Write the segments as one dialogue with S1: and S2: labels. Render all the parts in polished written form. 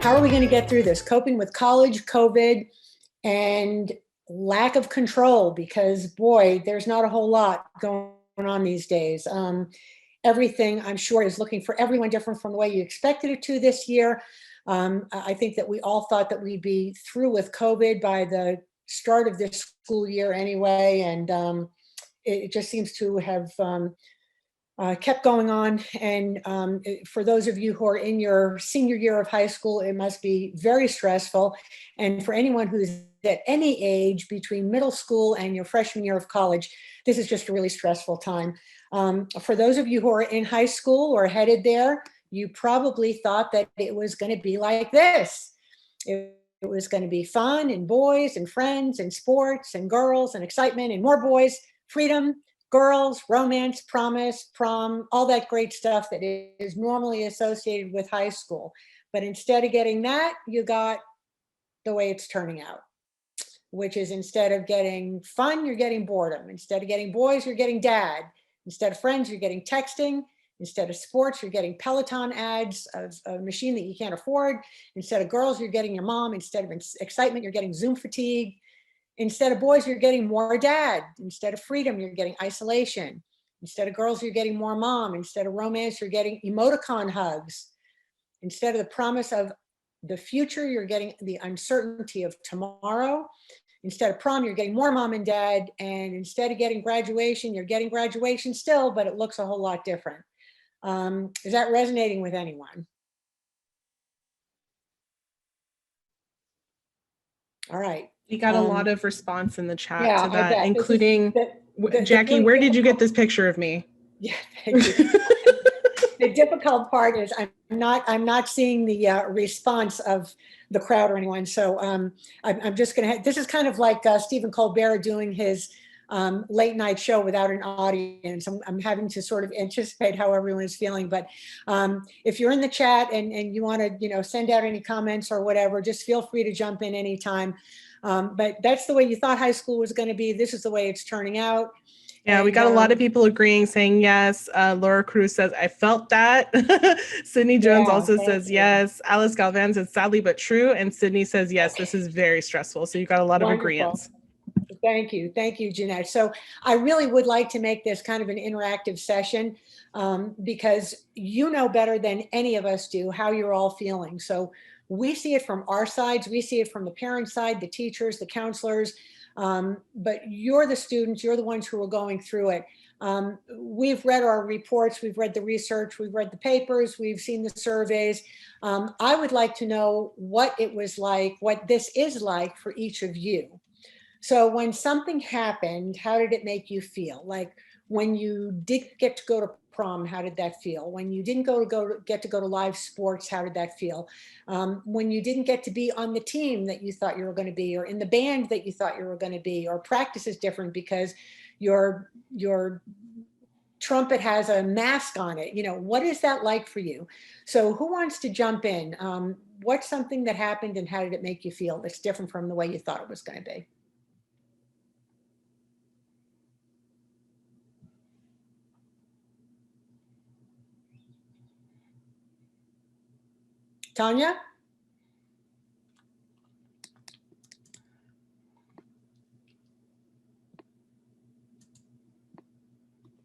S1: how are we going to get through this? Coping with college, COVID, and lack of control, because boy, there's not a whole lot going on these days. Everything, I'm sure, is looking for everyone different from the way you expected it to this year. I think that we all thought that we'd be through with COVID by the start of this school year anyway, and it just seems to have kept going on. And for those of you who are in your senior year of high school, it must be very stressful. And for anyone who's at any age between middle school and your freshman year of college, this is just a really stressful time. For those of you who are in high school or headed there, you probably thought that it was going to be like this. It was going to be fun and boys and friends and sports and girls and excitement and more boys, freedom, girls, romance, promise, prom, all that great stuff that is normally associated with high school. But instead of getting that, you got the way it's turning out, which is instead of getting fun, you're getting boredom. Instead of getting boys, you're getting dad. Instead of friends, you're getting texting. Instead of sports, you're getting Peloton ads of a machine that you can't afford. Instead of girls, you're getting your mom. Instead of excitement, you're getting Zoom fatigue. Instead of boys, you're getting more dad. Instead of freedom, you're getting isolation. Instead of girls, you're getting more mom. Instead of romance, you're getting emoticon hugs. Instead of the promise of the future, you're getting the uncertainty of tomorrow. Instead of prom, you're getting more mom and dad. And instead of getting graduation, you're getting graduation still, but it looks a whole lot different. Is that resonating with anyone? All right.
S2: We got a lot of response in the chat
S1: yeah,
S2: to that, including Jackie,
S1: really
S2: where did you get this picture of me?
S1: Yeah, thank you. The difficult part is I'm not seeing the response of the crowd or anyone. So I'm just going to, this is kind of like Stephen Colbert doing his late night show without an audience. I'm having to sort of anticipate how everyone is feeling. But if you're in the chat and you want to, send out any comments or whatever, just feel free to jump in anytime. But that's the way you thought high school was going to be. This is the way it's turning out.
S2: Yeah, we got a lot of people agreeing, saying yes. Laura Cruz says, I felt that. Sydney Jones also says yes. Alice Galvan says, sadly but true. And Sydney says, yes, this is very stressful. So you got a lot of agreements.
S1: Thank you. Thank you, Jeanette. So I really would like to make this kind of an interactive session because you know better than any of us do how you're all feeling. So we see it from our sides. We see it from the parent side, the teachers, the counselors. But you're the students, you're the ones who are going through it. We've read our reports, we've read the research, we've read the papers, we've seen the surveys. I would like to know what it was like, what this is like for each of you. So when something happened, how did it make you feel? Like when you did get to go to prom, how did that feel? When you didn't get to go to live sports, how did that feel? When you didn't get to be on the team that you thought you were going to be, or in the band that you thought you were going to be, or practice is different because your trumpet has a mask on it. What is that like for you? So who wants to jump in? What's something that happened and how did it make you feel that's different from the way you thought it was going to be? Tanya?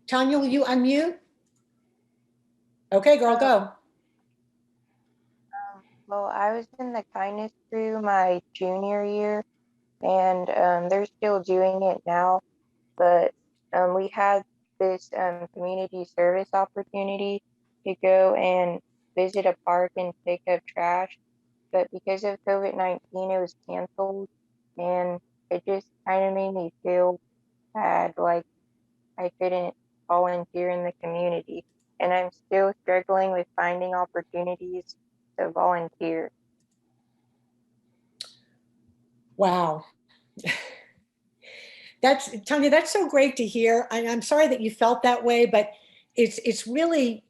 S1: Tanya, will you unmute? Okay, girl, go.
S3: Well, I was in the kindness crew my junior year, and they're still doing it now, but we had this community service opportunity to go and visit a park and pick up trash, but because of COVID-19, it was canceled, and it just kind of made me feel bad, like I couldn't volunteer in the community, and I'm still struggling with finding opportunities to volunteer.
S1: Wow. Tanya, that's so great to hear. I'm sorry that you felt that way, but it's really,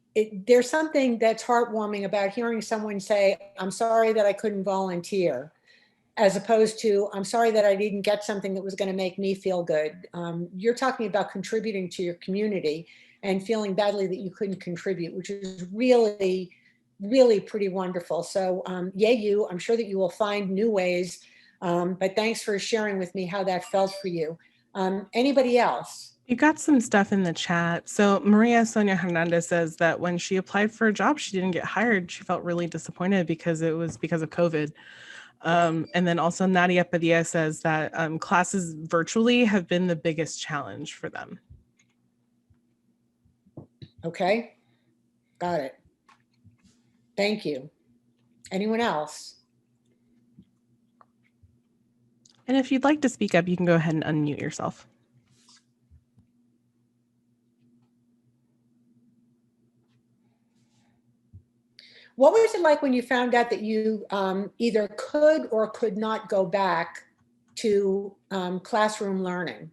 S1: there's something that's heartwarming about hearing someone say, I'm sorry that I couldn't volunteer, as opposed to, I'm sorry that I didn't get something that was going to make me feel good. You're talking about contributing to your community and feeling badly that you couldn't contribute, which is really really pretty wonderful. So yay you, I'm sure that you will find new ways, but thanks for sharing with me how that felt for you. Anybody else?
S2: You got some stuff in the chat. So Maria Sonia Hernandez says that when she applied for a job, she didn't get hired. She felt really disappointed because it was because of COVID. And then also Nadia Padilla says that classes virtually have been the biggest challenge for them.
S1: Okay, got it. Thank you. Anyone else?
S2: And if you'd like to speak up, you can go ahead and unmute yourself.
S1: What was it like when you found out that you either could or could not go back to classroom learning?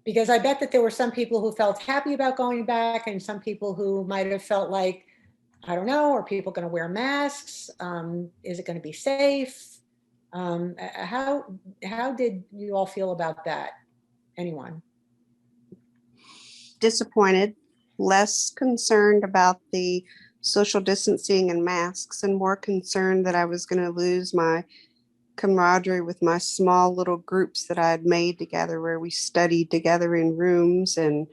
S1: Because I bet that there were some people who felt happy about going back and some people who might have felt like, I don't know, are people going to wear masks? Is it going to be safe? How did you all feel about that? Anyone?
S4: Disappointed, less concerned about the social distancing and masks and more concerned that I was going to lose my camaraderie with my small little groups that I had made together where we studied together in rooms, and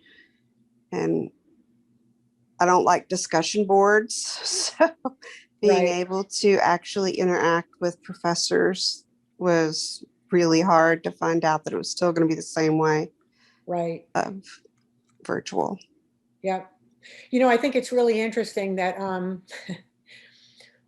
S4: I don't like discussion boards. So being able to actually interact with professors was really hard to find out that it was still going to be the same way.
S1: Right.
S4: Of virtual.
S1: Yeah. You know, I think it's really interesting that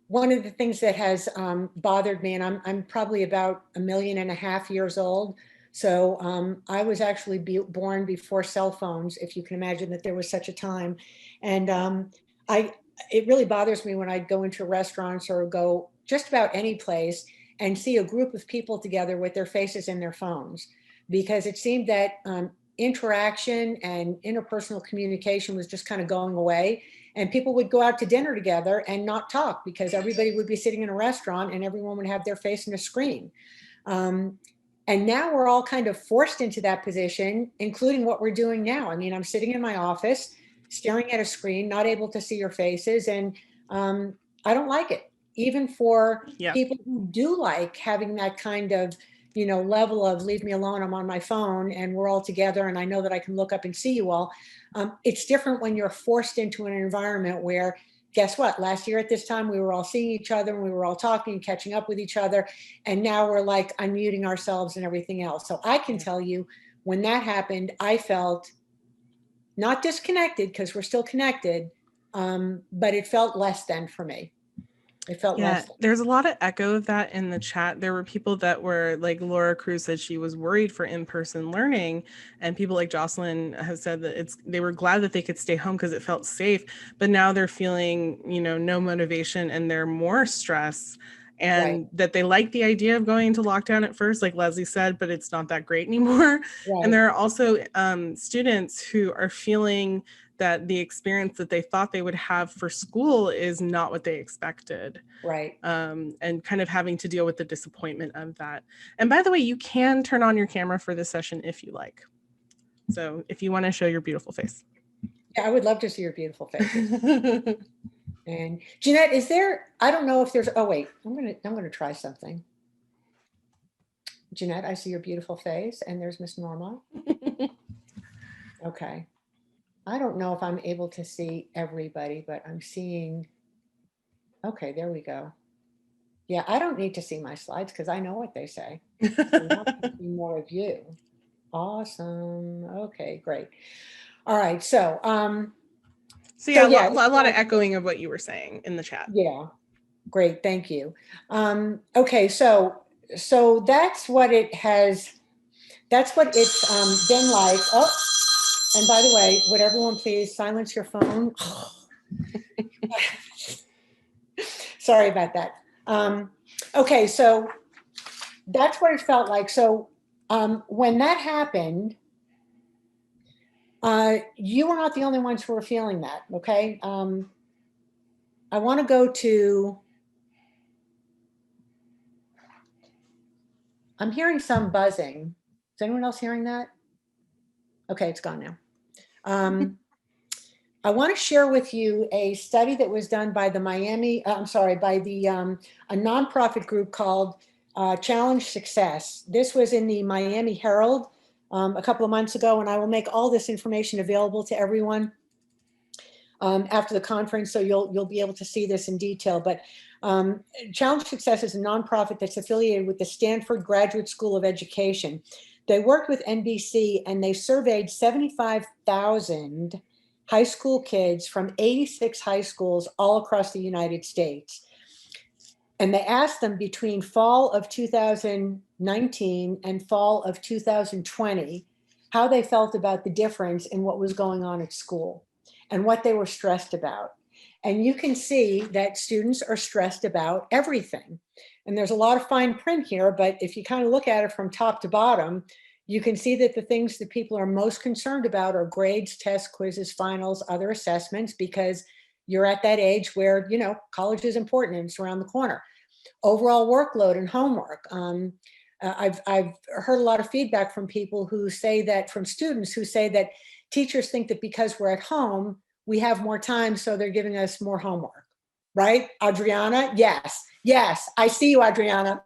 S1: one of the things that has bothered me, and I'm probably about 1.5 million years old. So I was actually born before cell phones, if you can imagine that there was such a time. And it really bothers me when I go into restaurants or go just about any place and see a group of people together with their faces in their phones, because it seemed that interaction and interpersonal communication was just kind of going away. And people would go out to dinner together and not talk because everybody would be sitting in a restaurant and everyone would have their face in a screen. And now we're all kind of forced into that position, including what we're doing now. I mean, I'm sitting in my office, staring at a screen, not able to see your faces. And I don't like it, even for people who do like having that kind of, you know, level of leave me alone, I'm on my phone and we're all together and I know that I can look up and see you all. It's different when you're forced into an environment where, guess what? Last year at this time, we were all seeing each other and we were all talking and catching up with each other. And now we're like unmuting ourselves and everything else. So I can tell you when that happened, I felt not disconnected because we're still connected, but it felt less than for me. It felt less.
S2: There's a lot of echo of that in the chat. There were people that were like Laura Cruz said she was worried for in-person learning, and people like Jocelyn have said that they were glad that they could stay home because it felt safe, but now they're feeling, you know, no motivation and they're more stressed, and that they like the idea of going into lockdown at first, like Leslie said, but it's not that great anymore. And there are also students who are feeling that the experience that they thought they would have for school is not what they expected. And kind of having to deal with the disappointment of that. And by the way, you can turn on your camera for this session if you like. So if you want to show your beautiful face.
S1: Yeah, I would love to see your beautiful face. And Jeanette, is there, I don't know if there's, oh wait, I'm gonna try something. Jeanette, I see your beautiful face and there's Miss Norma. Okay. I don't know if I'm able to see everybody, but I'm seeing, okay, there we go. Yeah, I don't need to see my slides because I know what they say. I want to see more of you. Awesome. Okay, great. All right, so
S2: yeah, a lot of echoing of what you were saying in the chat.
S1: Yeah, great, thank you. Okay, so that's what it has, that's what it's been like. Oh, and by the way, would everyone please silence your phone? Sorry about that. Okay, so that's what it felt like. So when that happened, you were not the only ones who were feeling that, okay? I want to go to, I'm hearing some buzzing. Is anyone else hearing that? Okay, it's gone now. I want to share with you a study that was done by the a nonprofit group called Challenge Success. This was in the Miami Herald a couple of months ago, and I will make all this information available to everyone after the conference, so you'll be able to see this in detail. But Challenge Success is a nonprofit that's affiliated with the Stanford Graduate School of Education. They worked with NBC and they surveyed 75,000 high school kids from 86 high schools all across the United States. And they asked them between fall of 2019 and fall of 2020, how they felt about the difference in what was going on at school and what they were stressed about. And you can see that students are stressed about everything. And there's a lot of fine print here, but if you kind of look at it from top to bottom, you can see that the things that people are most concerned about are grades, tests, quizzes, finals, other assessments, because you're at that age where, you know, college is important and it's around the corner. Overall workload and homework. I've heard a lot of feedback from people who say that, from students who say that teachers think that because we're at home, we have more time, so they're giving us more homework. Right, Adriana? Yes, yes, I see you, Adriana.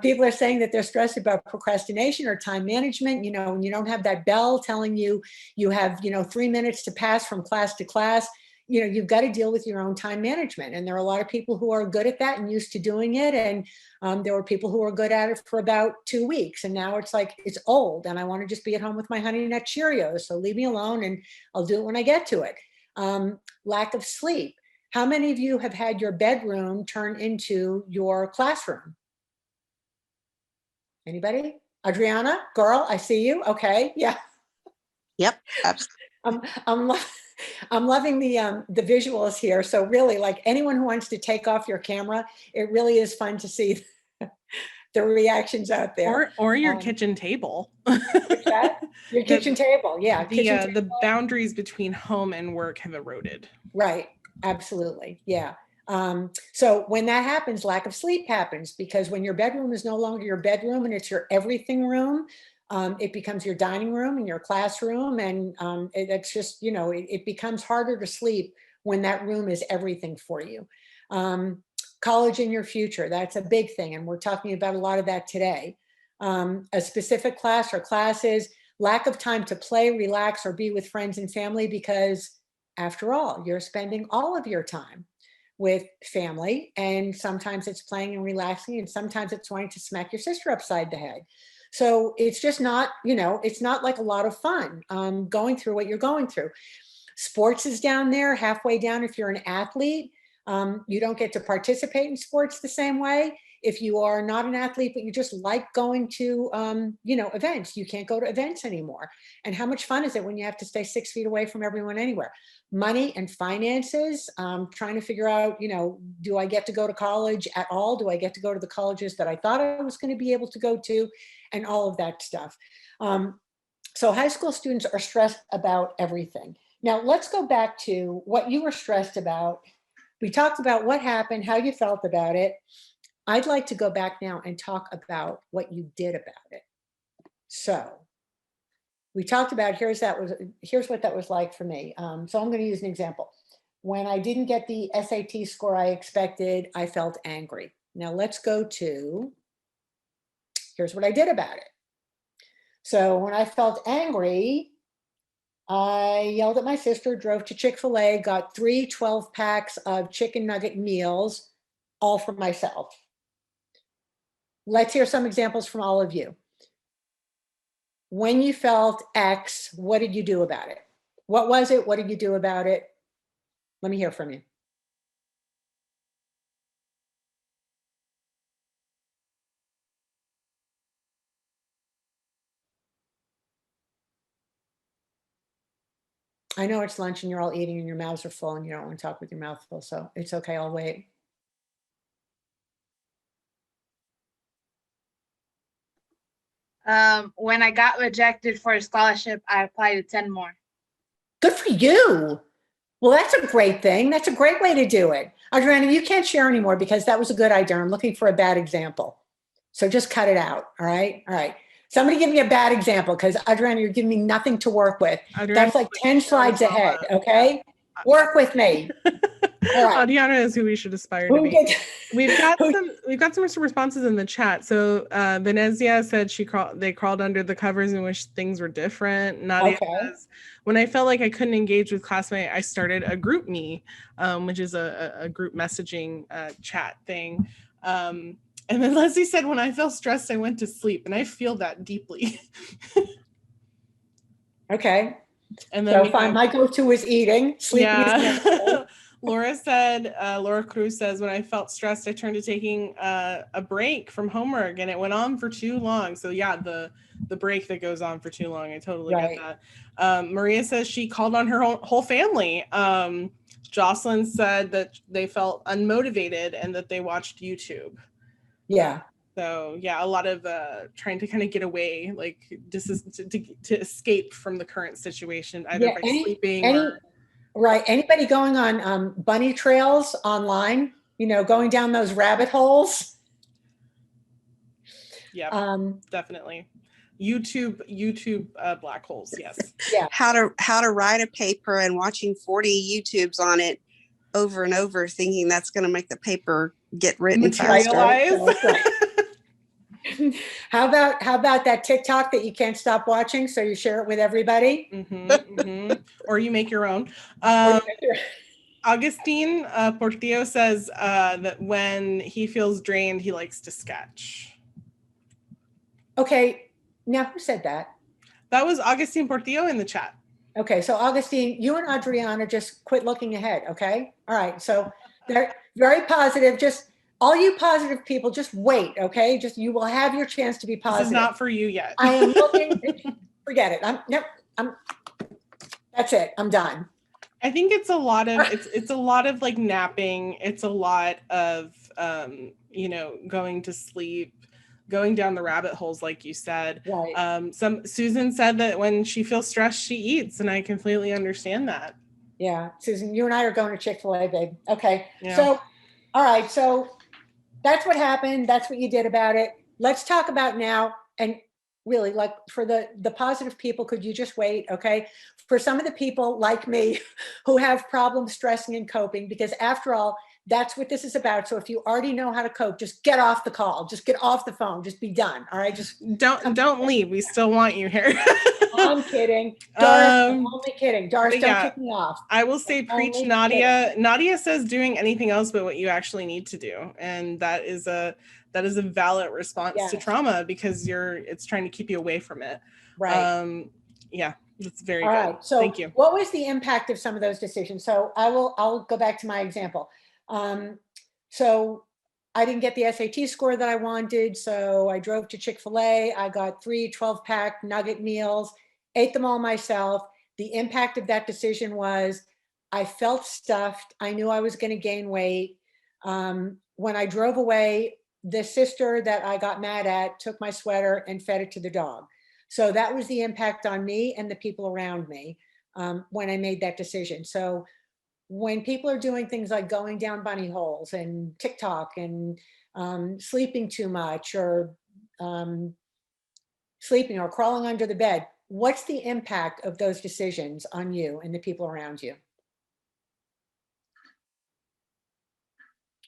S1: People are saying that they're stressed about procrastination or time management. You know, when you don't have that bell telling you you have, 3 minutes to pass from class to class, you've got to deal with your own time management. And there are a lot of people who are good at that and used to doing it. And there were people who were good at it for about 2 weeks. And now it's like, it's old and I want to just be at home with my Honey Nut Cheerios. So leave me alone and I'll do it when I get to it. Lack of sleep. How many of you have had your bedroom turn into your classroom? Anybody? Adriana, girl, I see you. Okay, yeah.
S4: Yep, absolutely.
S1: I'm loving the visuals here. So really, like, anyone who wants to take off your camera, it really is fun to see the reactions out there.
S2: Or your kitchen table.
S1: What's that? Your kitchen table, yeah.
S2: The boundaries between home and work have eroded.
S1: Right, absolutely, yeah. So when that happens, lack of sleep happens, because when your bedroom is no longer your bedroom and it's your everything room, it becomes your dining room and your classroom. And it's just, it becomes harder to sleep when that room is everything for you. College in your future, that's a big thing. And we're talking about a lot of that today. A specific class or classes, lack of time to play, relax, or be with friends and family, because after all, you're spending all of your time with family, and sometimes it's playing and relaxing, and sometimes it's wanting to smack your sister upside the head. So it's just not, it's not like a lot of fun going through what you're going through. Sports is down there, halfway down. If you're an athlete, you don't get to participate in sports the same way. If you are not an athlete, but you just like going to, events, you can't go to events anymore. And how much fun is it when you have to stay 6 feet away from everyone anywhere? Money and finances, trying to figure out, do I get to go to college at all? Do I get to go to the colleges that I thought I was going to be able to go to? And all of that stuff. So high school students are stressed about everything. Now let's go back to what you were stressed about. We talked about what happened, how you felt about it. I'd like to go back now and talk about what you did about it. So we talked about, here's what that was like for me. So I'm going to use an example. When I didn't get the SAT score I expected, I felt angry. Now let's go to, here's what I did about it. So when I felt angry, I yelled at my sister, drove to Chick-fil-A, got 3 12-packs of chicken nugget meals, all for myself. Let's hear some examples from all of you. When you felt X, what did you do about it? What was it? What did you do about it? Let me hear from you. I know it's lunch and you're all eating and your mouths are full and you don't want to talk with your mouth full, so it's okay, I'll wait.
S5: When I got rejected for a scholarship, I applied to 10 more.
S1: Good for you. Well, that's a great thing. That's a great way to do it. Adriana, you can't share anymore because that was a good idea. I'm looking for a bad example. So just cut it out. All right. All right. Somebody give me a bad example, because Adriana, you're giving me nothing to work with. That's like 10 slides ahead, okay? Work with me. All right.
S2: Adriana is who we should aspire to be. We've got some responses in the chat. So Venezia said they crawled under the covers and wished things were different. Nadia says, when I felt like I couldn't engage with classmates, I started a group me, which is a group messaging chat thing. And then Leslie said, when I felt stressed, I went to sleep, and I feel that deeply.
S1: Okay.
S2: And then
S1: so fine, my go-to is eating. Sleeping is
S2: Laura Cruz says, when I felt stressed, I turned to taking a break from homework, and it went on for too long. So yeah, the break that goes on for too long. I totally get that. Maria says she called on her whole family. Jocelyn said that they felt unmotivated and that they watched YouTube.
S1: Yeah.
S2: So yeah, a lot of trying to kind of get away, like to escape from the current situation, either by sleeping or...
S1: Right. Anybody going on bunny trails online, going down those rabbit holes?
S2: Yeah, definitely. YouTube black holes. Yes.
S1: Yeah.
S4: How to write a paper and watching 40 YouTubes on it over and over, thinking that's going to make the paper get written faster.
S2: Materialize.
S1: How about that TikTok that you can't stop watching, so you share it with everybody?
S2: Or you make your own. Augustine Portillo says that when he feels drained, he likes to sketch.
S1: Okay, now who said that?
S2: That was Augustine Portillo in the chat.
S1: Okay, so Augustine, you and Adriana just quit looking ahead, okay? All right, so they're very positive. Just all you positive people, just wait, okay? Just you will have your chance to be positive.
S2: This is not for you yet.
S1: I am looking. Forget it. That's it. I'm done.
S2: I think it's a lot of it's a lot of like napping. It's a lot of going to sleep, going down the rabbit holes, like you said.
S1: Right.
S2: Susan said that when she feels stressed, she eats, and I completely understand that.
S1: Yeah, Susan, you and I are going to Chick-fil-A, babe. Okay.
S2: Yeah.
S1: So, all right. So that's what happened. That's what you did about it. Let's talk about now. And really, like, for the positive people, could you just wait? Okay. For some of the people like me who have problems stressing and coping, because after all, that's what this is about. So if you already know how to cope, just get off the call, just get off the phone, just be done. All right. Just
S2: don't leave. We still want you here.
S1: I'm kidding. Doris, I'm only kidding. Doris, don't kick me off.
S2: I will say preach, Nadia. Nadia says doing anything else but what you actually need to do. And that is a valid response to trauma, because it's trying to keep you away from it.
S1: Right.
S2: Yeah, that's very
S1: good.
S2: All right.
S1: So
S2: thank you.
S1: What was the impact of some of those decisions? So I'll go back to my example. So I didn't get the SAT score that I wanted. So I drove to Chick-fil-A. I got 3 12-pack nugget meals, ate them all myself. The impact of that decision was I felt stuffed. I knew I was going to gain weight. When I drove away, the sister that I got mad at took my sweater and fed it to the dog. So that was the impact on me and the people around me when I made that decision. So when people are doing things like going down bunny holes and TikTok and sleeping too much, or sleeping or crawling under the bed, what's the impact of those decisions on you and the people around you?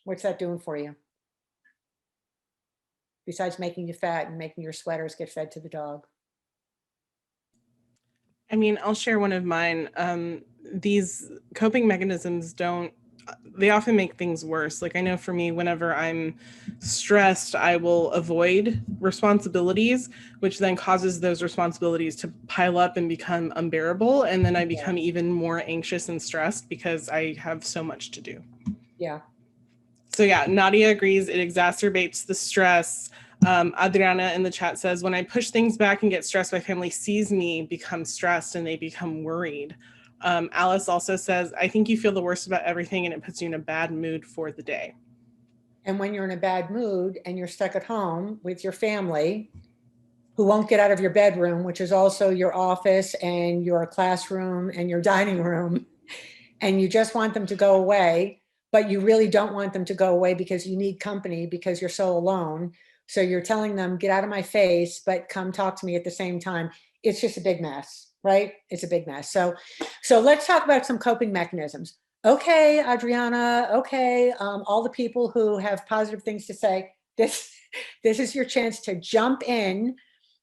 S1: What's that doing for you? Besides making you fat and making your sweaters get fed to the dog.
S2: I mean, I'll share one of mine. These coping mechanisms they often make things worse. Like, I know for me, whenever I'm stressed, I will avoid responsibilities, which then causes those responsibilities to pile up and become unbearable. And then I become even more anxious and stressed because I have so much to do.
S1: Yeah.
S2: So yeah, Nadia agrees. It exacerbates the stress. Adriana in the chat says, when I push things back and get stressed, my family sees me become stressed and they become worried. Alice also says, I think you feel the worst about everything and it puts you in a bad mood for the day.
S1: And when you're in a bad mood and you're stuck at home with your family who won't get out of your bedroom, which is also your office and your classroom and your dining room, and you just want them to go away, but you really don't want them to go away because you need company because you're so alone. So you're telling them, get out of my face, but come talk to me at the same time. It's just a big mess, right? It's a big mess. So let's talk about some coping mechanisms. Okay, Adriana, okay, all the people who have positive things to say, this is your chance to jump in.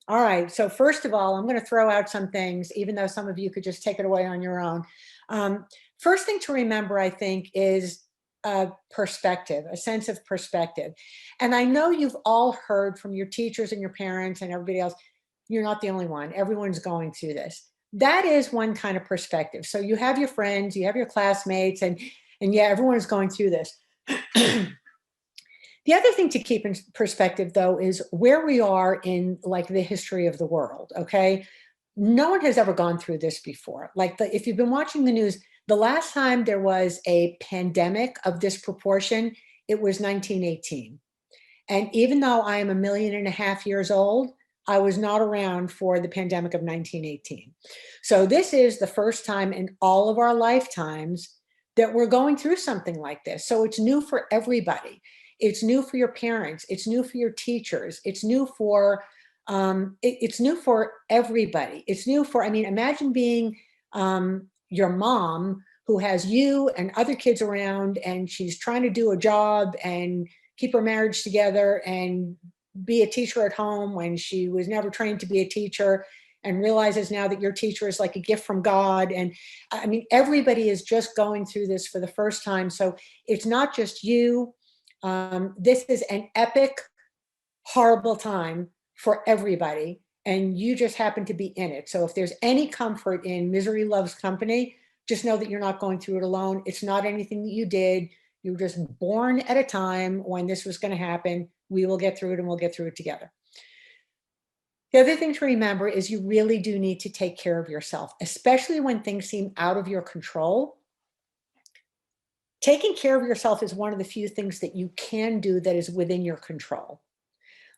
S1: All right, so first of all, I'm going to throw out some things, even though some of you could just take it away on your own. First thing to remember, I think, is perspective, a sense of perspective. And I know you've all heard from your teachers and your parents and everybody else, you're not the only one. Everyone's going through this. That is one kind of perspective. So you have your friends, you have your classmates, and yeah, everyone is going through this. The other thing to keep in perspective, though, is where we are in like the history of the world, okay? No one has ever gone through this before. Like if you've been watching the news, the last time there was a pandemic of this proportion, it was 1918. And even though I am 1.5 million years old, I was not around for the pandemic of 1918. So this is the first time in all of our lifetimes that we're going through something like this. So it's new for everybody. It's new for your parents. It's new for your teachers. It's new for it's new for everybody. It's new for, I mean, imagine being your mom who has you and other kids around, and she's trying to do a job and keep her marriage together and be a teacher at home when she was never trained to be a teacher, and realizes now that your teacher is like a gift from God. And I mean, everybody is just going through this for the first time. So it's not just you. This is an epic, horrible time for everybody, and you just happen to be in it. So if there's any comfort in misery loves company, just know that you're not going through it alone. It's not anything that you did. You were just born at a time when this was going to happen. We will get through it, and we'll get through it together. The other thing to remember is you really do need to take care of yourself, especially when things seem out of your control. Taking care of yourself is one of the few things that you can do that is within your control.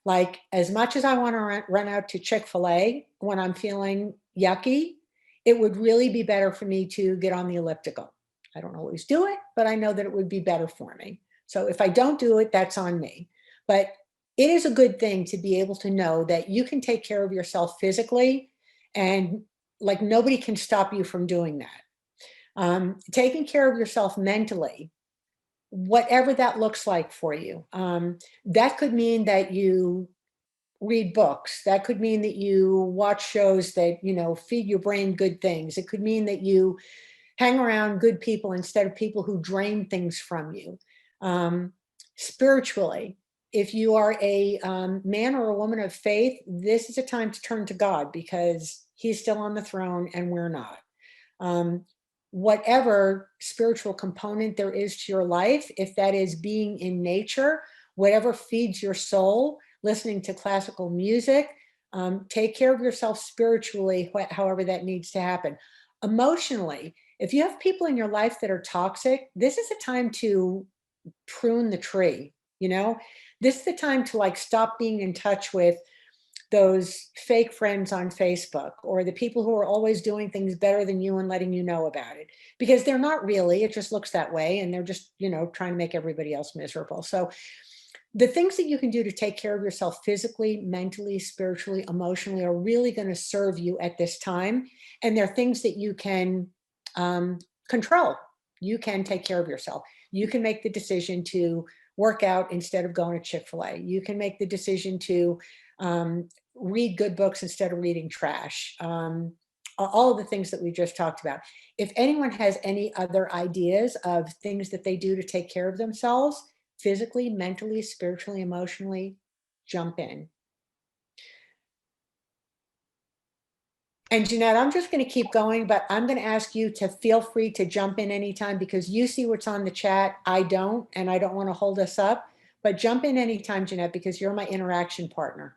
S1: Like, as much as I want to run out to Chick-fil-A when I'm feeling yucky, it would really be better for me to get on the elliptical. I don't always do it, but I know that it would be better for me. So if I don't do it, that's on me. But it is a good thing to be able to know that you can take care of yourself physically, and like nobody can stop you from doing that. Taking care of yourself mentally, whatever that looks like for you. That could mean that you read books. That could mean that you watch shows that, you know, feed your brain good things. It could mean that you hang around good people instead of people who drain things from you. Spiritually, if you are a man or a woman of faith, this is a time to turn to God, because he's still on the throne and we're not. Whatever spiritual component there is to your life, if that is being in nature, whatever feeds your soul, listening to classical music, take care of yourself spiritually, however that needs to happen. Emotionally, if you have people in your life that are toxic, this is a time to prune the tree, you know? This is the time to like stop being in touch with those fake friends on Facebook, or the people who are always doing things better than you and letting you know about it, because they're not really, it just looks that way, and they're just, you know, trying to make everybody else miserable. So the things that you can do to take care of yourself physically, mentally, spiritually, emotionally are really going to serve you at this time. And they're things that you can control. You can take care of yourself. You can make the decision to work out instead of going to Chick-fil-A. You can make the decision to read good books instead of reading trash. All of the things that we just talked about. If anyone has any other ideas of things that they do to take care of themselves, physically, mentally, spiritually, emotionally, jump in. And Jeanette, I'm just going to keep going, but I'm going to ask you to feel free to jump in anytime, because you see what's on the chat. I don't, and I don't want to hold us up. But jump in anytime, Jeanette, because you're my interaction partner.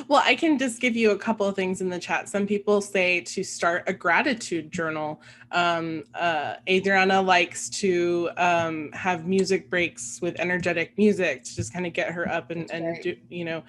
S2: Well, I can just give you a couple of things in the chat. Some people say to start a gratitude journal. Adriana likes to have music breaks with energetic music to just kind of get her up and do, you know.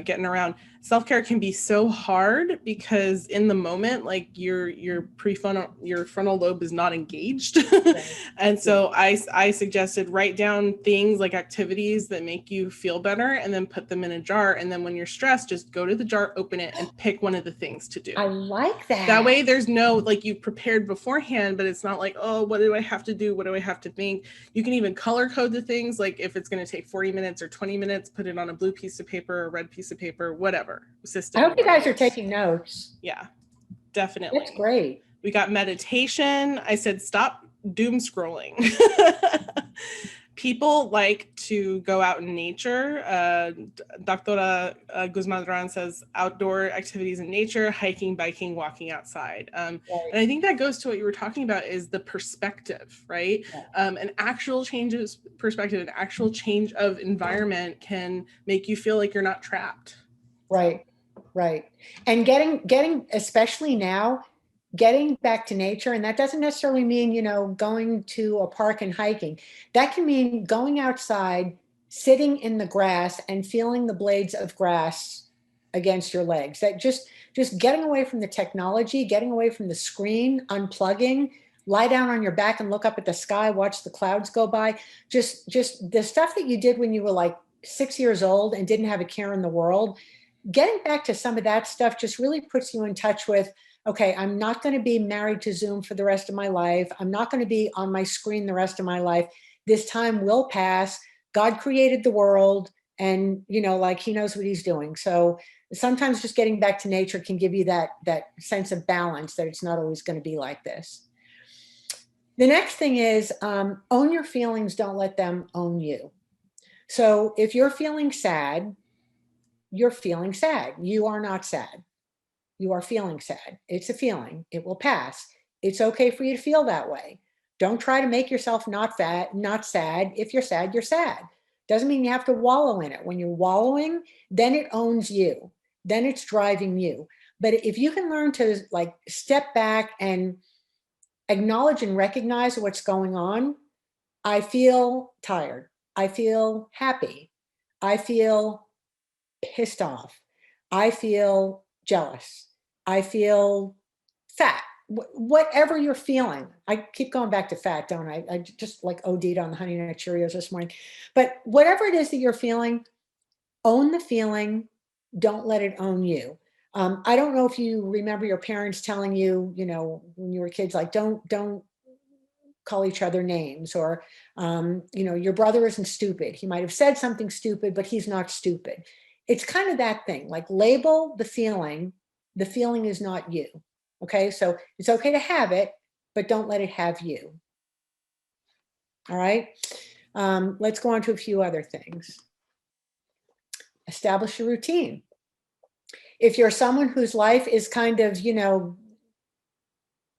S2: getting around. Self-care can be so hard because in the moment, like your frontal lobe is not engaged. Right. And so I suggested write down things like activities that make you feel better and then put them in a jar. And then when you're stressed, just go to the jar, open it, and pick one of the things to do.
S1: I like that.
S2: That way there's no, like, you prepared beforehand, but it's not like, oh, what do I have to do? What do I have to think? You can even color code the things. Like if it's going to take 40 minutes or 20 minutes, put it on a blue piece of paper, a red piece of paper, whatever system.
S1: I hope you guys are taking notes.
S2: Yeah, definitely.
S1: That's great.
S2: We got meditation. I said, stop doom scrolling. People like to go out in nature. Dr. Guzman says outdoor activities in nature, hiking, biking, walking outside. Right. And I think that goes to what you were talking about is the perspective, right? Yeah. An actual change of perspective, an actual change of environment can make you feel like you're not trapped.
S1: Right, right. And getting, especially now, getting back to nature, and that doesn't necessarily mean, going to a park and hiking. That can mean going outside, sitting in the grass and feeling the blades of grass against your legs. That just getting away from the technology, getting away from the screen, unplugging, lie down on your back and look up at the sky, watch the clouds go by. Just the stuff that you did when you were like 6 years old and didn't have a care in the world. Getting back to some of that stuff just really puts you in touch with, okay, I'm not going to be married to Zoom for the rest of my life. I'm not going to be on my screen the rest of my life. This time will pass. God created the world and, like he knows what he's doing. So sometimes just getting back to nature can give you that sense of balance that it's not always going to be like this. The next thing is own your feelings. Don't let them own you. So if you're feeling sad, you're feeling sad. You are not sad. You are feeling sad. It's a feeling. It will pass. It's okay for you to feel that way. Don't try to make yourself not sad. If you're sad, you're sad. Doesn't mean you have to wallow in it. When you're wallowing, then it owns you. Then it's driving you. But if you can learn to like step back and acknowledge and recognize what's going on, I feel tired. I feel happy. I feel pissed off. I feel jealous. I feel fat, whatever you're feeling. I keep going back to fat, don't I? I just like OD'd on the Honey Nut Cheerios this morning. But whatever it is that you're feeling, own the feeling. Don't let it own you. I don't know if you remember your parents telling you, when you were kids, like don't call each other names, or, your brother isn't stupid. He might have said something stupid, but he's not stupid. It's kind of that thing, like label the feeling. The feeling is not you. Okay. So it's okay to have it, but don't let it have you. All right. Let's go on to a few other things. Establish a routine. If you're someone whose life is kind of,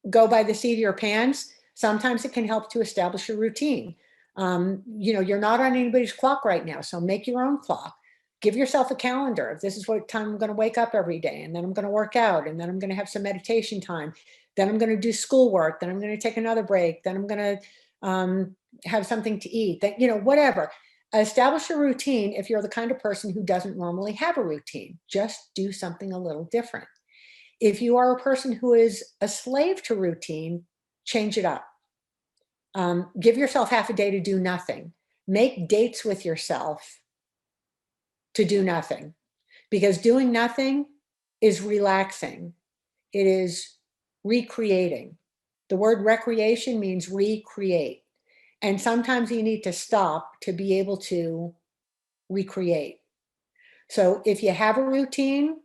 S1: go by the seat of your pants, sometimes it can help to establish a routine. You're not on anybody's clock right now, so make your own clock. Give yourself a calendar. If this is what time I'm going to wake up every day, and then I'm going to work out, and then I'm going to have some meditation time, then I'm going to do schoolwork, then I'm going to take another break, then I'm going to have something to eat, that, whatever. Establish a routine if you're the kind of person who doesn't normally have a routine. Just do something a little different. If you are a person who is a slave to routine, change it up. Give yourself half a day to do nothing. Make dates with yourself to do nothing, because doing nothing is relaxing. It is recreating. The word recreation means recreate. And sometimes you need to stop to be able to recreate. So if you have a routine,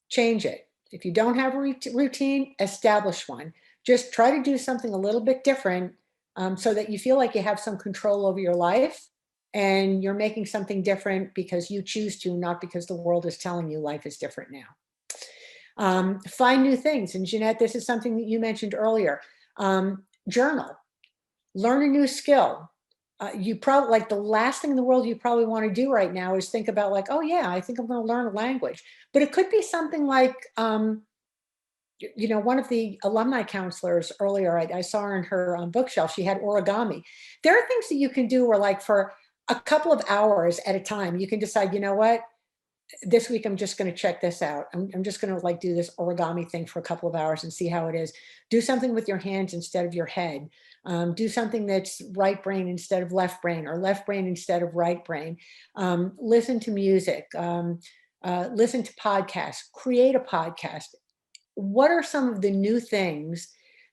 S1: change it. If you don't have a routine, establish one. Just try to do something a little bit different so that you feel like you have some control over your life and you're making something different because you choose to, not because the world is telling you life is different now. Find new things. And Jeanette, this is something that you mentioned earlier. Journal. Learn a new skill. You probably, like, the last thing in the world you probably want to do right now is think about like, oh yeah, I think I'm going to learn a language. But it could be something like, one of the alumni counselors earlier, I saw her in her bookshelf, she had origami. There are things that you can do where, like, for a couple of hours at a time, you can decide, you know what, this week I'm just going to check this out. I'm just going to like do this origami thing for a couple of hours and see how it is. Do something with your hands instead of your head. Do something that's right brain instead of left brain, or left brain instead of right brain. Listen to music, listen to podcasts, create a podcast. What are some of the new things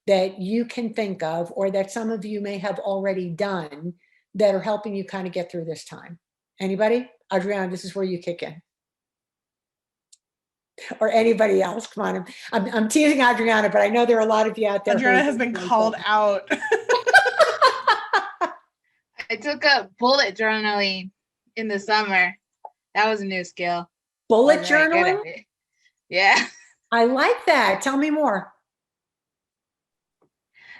S1: that you can think of, or that some of you may have already done, that are helping you kind of get through this time? Anybody? Adriana, this is where you kick in. Or anybody else. Come on. I'm teasing Adriana, but I know there are a lot of you out there.
S2: Adriana has been called out.
S5: I took up bullet journaling in the summer. That was a new skill.
S1: Bullet
S5: Wasn't very good
S1: journaling?
S5: at it. Yeah.
S1: I like that. Tell me more.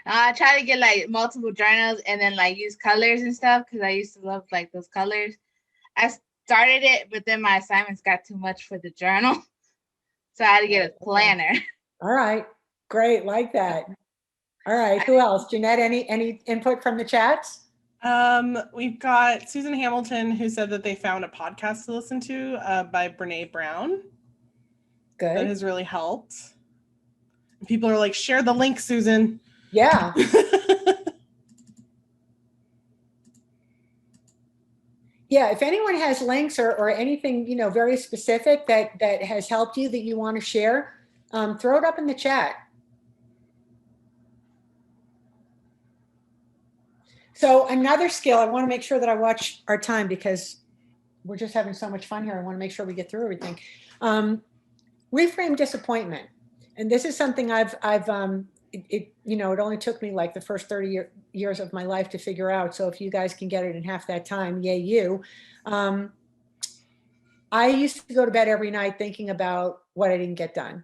S5: I try to get like multiple journals and then like use colors and stuff, because I used to love like those colors. I started it, but then my assignments got too much for the journal. So I had to get a planner.
S1: All right. Great. Like that. All right. Who else? Jeanette, any input from the chats?
S2: We've got Susan Hamilton, who said that they found a podcast to listen to by Brene Brown.
S1: Good.
S2: That has really helped. People are like, share the link, Susan.
S1: Yeah. Yeah, if anyone has links or anything, very specific that has helped you that you want to share, throw it up in the chat. So another skill, I want to make sure that I watch our time, because we're just having so much fun here. I want to make sure we get through everything. Reframe disappointment. And this is something it only took me like the first 30 years of my life to figure out. So if you guys can get it in half that time, yay you. I used to go to bed every night thinking about what I didn't get done.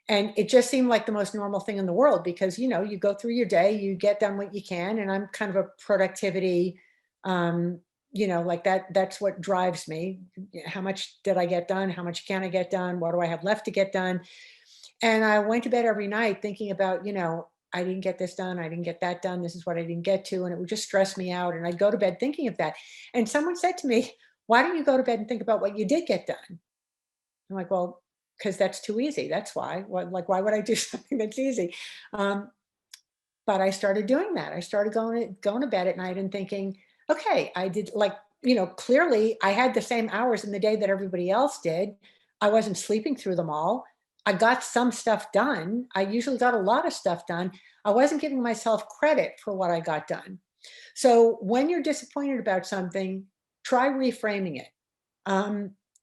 S1: And it just seemed like the most normal thing in the world, because, you go through your day, you get done what you can. And I'm kind of a productivity, like that's what drives me. How much did I get done? How much can I get done? What do I have left to get done? And I went to bed every night thinking about, I didn't get this done. I didn't get that done. This is what I didn't get to. And it would just stress me out. And I'd go to bed thinking of that. And someone said to me, why don't you go to bed and think about what you did get done? I'm like, well, because that's too easy. That's why. Why would I do something that's easy? But I started doing that. I started going to bed at night and thinking, okay, I did clearly I had the same hours in the day that everybody else did. I wasn't sleeping through them all. I got some stuff done. I usually got a lot of stuff done. I wasn't giving myself credit for what I got done. So when you're disappointed about something, try reframing it.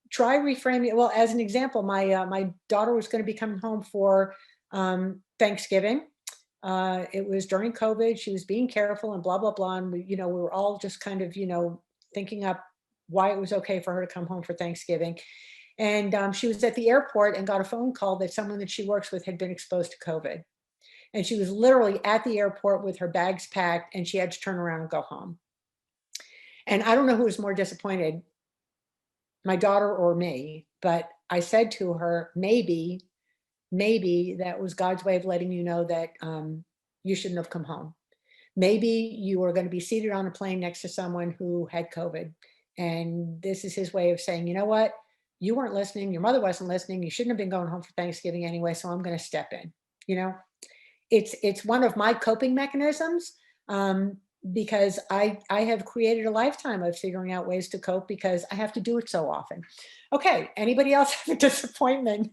S1: Try reframing it. Well, as an example, my daughter was going to be coming home for Thanksgiving. It was during COVID. She was being careful and blah, blah, blah. And we were all just kind of, thinking up why it was okay for her to come home for Thanksgiving. And she was at the airport and got a phone call that someone that she works with had been exposed to COVID. And she was literally at the airport with her bags packed, and she had to turn around and go home. And I don't know who was more disappointed, my daughter or me, but I said to her, maybe that was God's way of letting you know that you shouldn't have come home. Maybe you were going to be seated on a plane next to someone who had COVID. And this is his way of saying, you know what? You weren't listening. Your mother wasn't listening. You shouldn't have been going home for Thanksgiving anyway. So I'm going to step in. It's one of my coping mechanisms, because I have created a lifetime of figuring out ways to cope because I have to do it so often. Okay. Anybody else have a disappointment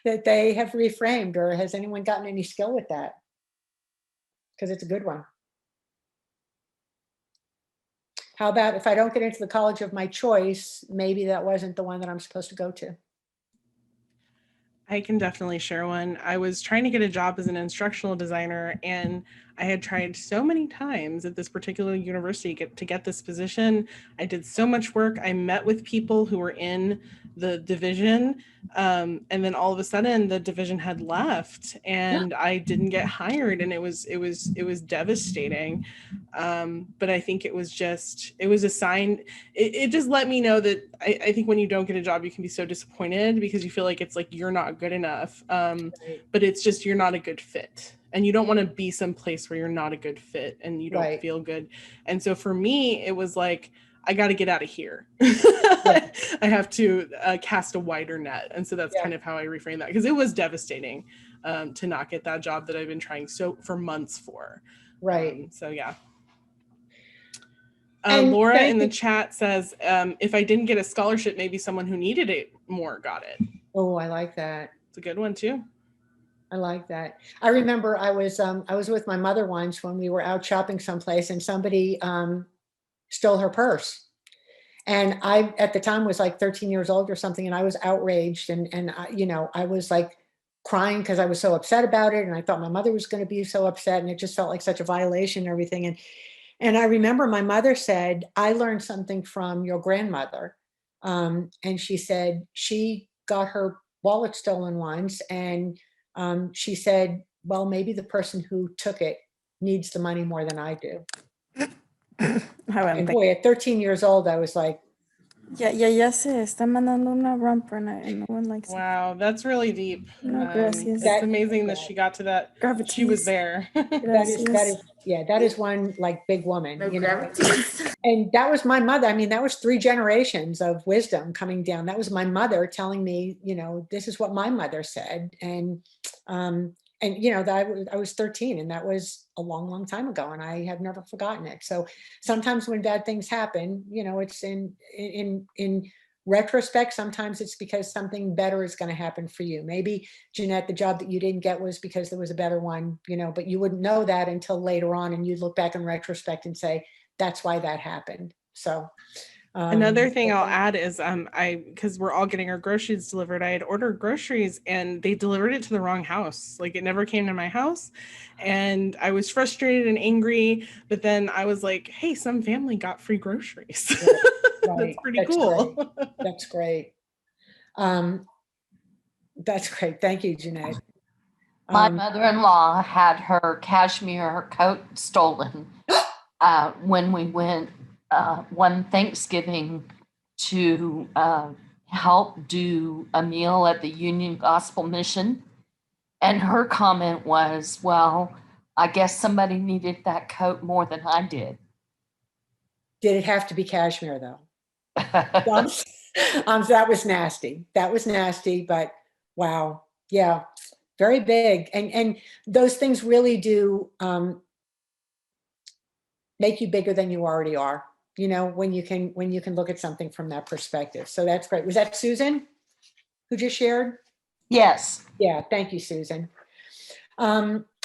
S1: that they have reframed, or has anyone gotten any skill with that? Because it's a good one. How about if I don't get into the college of my choice, maybe that wasn't the one that I'm supposed to go to?
S2: I can definitely share one. I was trying to get a job as an instructional designer, and I had tried so many times at this particular university to get this position. I did so much work. I met with people who were in the division, and then all of a sudden the division had left, and I didn't get hired, and it was devastating. But I think it was a sign. It just let me know that I think when you don't get a job, you can be so disappointed because you feel like it's like you're not good enough. But it's just you're not a good fit. And you don't want to be someplace where you're not a good fit and you don't feel good. And so for me, it was like, I got to get out of here. I have to cast a wider net. And so that's
S1: Yeah.
S2: kind of how I reframe that, because it was devastating to not get that job that I've been trying for months for.
S1: Right.
S2: So yeah.
S1: And
S2: Laura in the chat says, if I didn't get a scholarship, maybe someone who needed it more got it.
S1: Oh, I like that.
S2: It's a good one too.
S1: I like that. I remember I was with my mother once when we were out shopping someplace, and somebody stole her purse. And I, at the time, was like 13 years old or something, and I was outraged, and I, you know, I was like crying because I was so upset about it, and I thought my mother was going to be so upset, and it just felt like such a violation and everything. And I remember my mother said, "I learned something from your grandmother," and she said she got her wallet stolen once, and she said, "Well, maybe the person who took it needs the money more than I do." And boy, at 13 years old, I was like,
S6: Ya se está mandando una romper and no one likes it.
S2: Wow, that's really deep.
S6: No, gracias.
S2: It's amazing that she got to that. She was there.
S1: that is one like big woman, you know. And that was my mother. I mean, that was 3 generations of wisdom coming down. That was my mother telling me, you know, this is what my mother said. And you know, that I was 13, and that was a long, long time ago, and I have never forgotten it. So sometimes when bad things happen, you know, it's in retrospect, sometimes it's because something better is going to happen for you. Maybe, Jeanette, the job that you didn't get was because there was a better one, you know, but you wouldn't know that until later on, and you'd look back in retrospect and say, that's why that happened. So
S2: another thing I'll add is because we're all getting our groceries delivered, I had ordered groceries and they delivered it to the wrong house. Like, it never came to my house, and I was frustrated and angry, but then I was like, hey, some family got free groceries. Right. That's pretty cool.
S1: Great. That's great. That's great. Thank you, Jeanette.
S7: My mother-in-law had her cashmere coat stolen when we went one Thanksgiving to help do a meal at the Union Gospel Mission. And her comment was, well, I guess somebody needed that coat more than I did.
S1: Did it have to be cashmere, though? That was nasty. That was nasty, but wow. Yeah, very big. And those things really do make you bigger than you already are, you know, when you can look at something from that perspective. So that's great. Was that Susan who just shared?
S7: Yes.
S1: Yeah, thank you, Susan.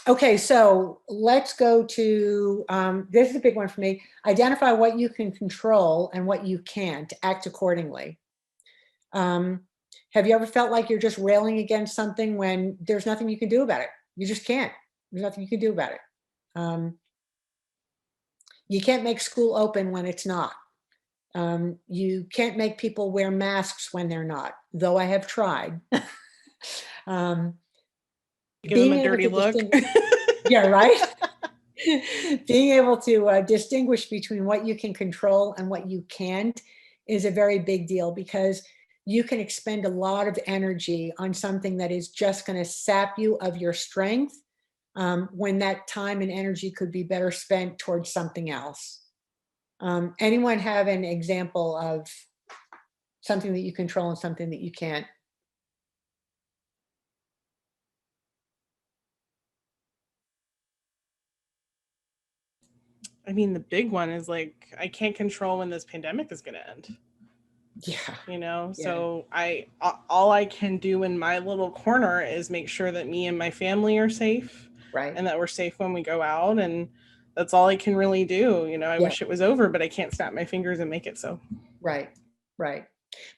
S1: Okay, so let's go to, this is a big one for me. Identify what you can control and what you can't. Act accordingly. Have you ever felt like you're just railing against something when there's nothing you can do about it? You just can't. There's nothing you can do about it. You can't make school open when it's not. You can't make people wear masks when they're not, though I have tried.
S2: Give them a dirty look.
S1: Yeah, right. Being able to distinguish between what you can control and what you can't is a very big deal, because you can expend a lot of energy on something that is just going to sap you of your strength, when that time and energy could be better spent towards something else. Anyone have an example of something that you control and something that you can't?
S2: I mean, the big one is like, I can't control when this pandemic is going to end.
S1: Yeah.
S2: You know, so all I can do in my little corner is make sure that me and my family are safe.
S1: Right.
S2: And that we're safe when we go out. And that's all I can really do. You know, I wish it was over, but I can't snap my fingers and make it so.
S1: Right. Right.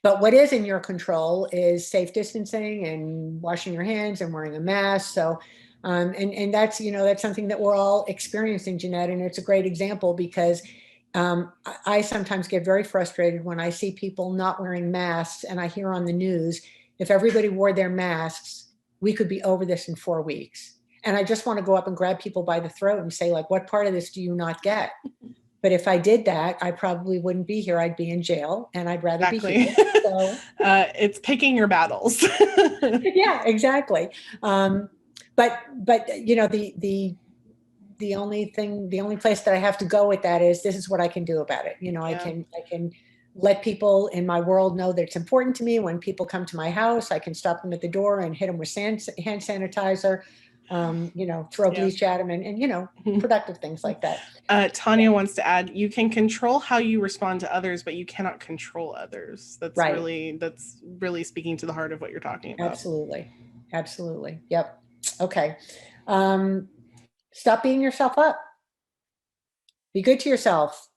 S1: But what is in your control is safe distancing and washing your hands and wearing a mask. So, and that's, you know, that's something that we're all experiencing, Jeanette, and it's a great example, because I sometimes get very frustrated when I see people not wearing masks, and I hear on the news, if everybody wore their masks, we could be over this in 4 weeks. And I just want to go up and grab people by the throat and say, like, what part of this do you not get? But if I did that, I probably wouldn't be here. I'd be in jail, and I'd rather be here. So.
S2: It's picking your battles.
S1: Yeah, exactly. But you know, the only place that I have to go with that is, this is what I can do about it. You know, I can let people in my world know that it's important to me. When people come to my house, I can stop them at the door and hit them with hand sanitizer, you know, throw bleach at them and, you know, productive things like that.
S2: Tanya wants to add, you can control how you respond to others, but you cannot control others. That's really speaking to the heart of what you're talking about.
S1: Absolutely. Absolutely. Yep. Okay. Stop beating yourself up. Be good to yourself.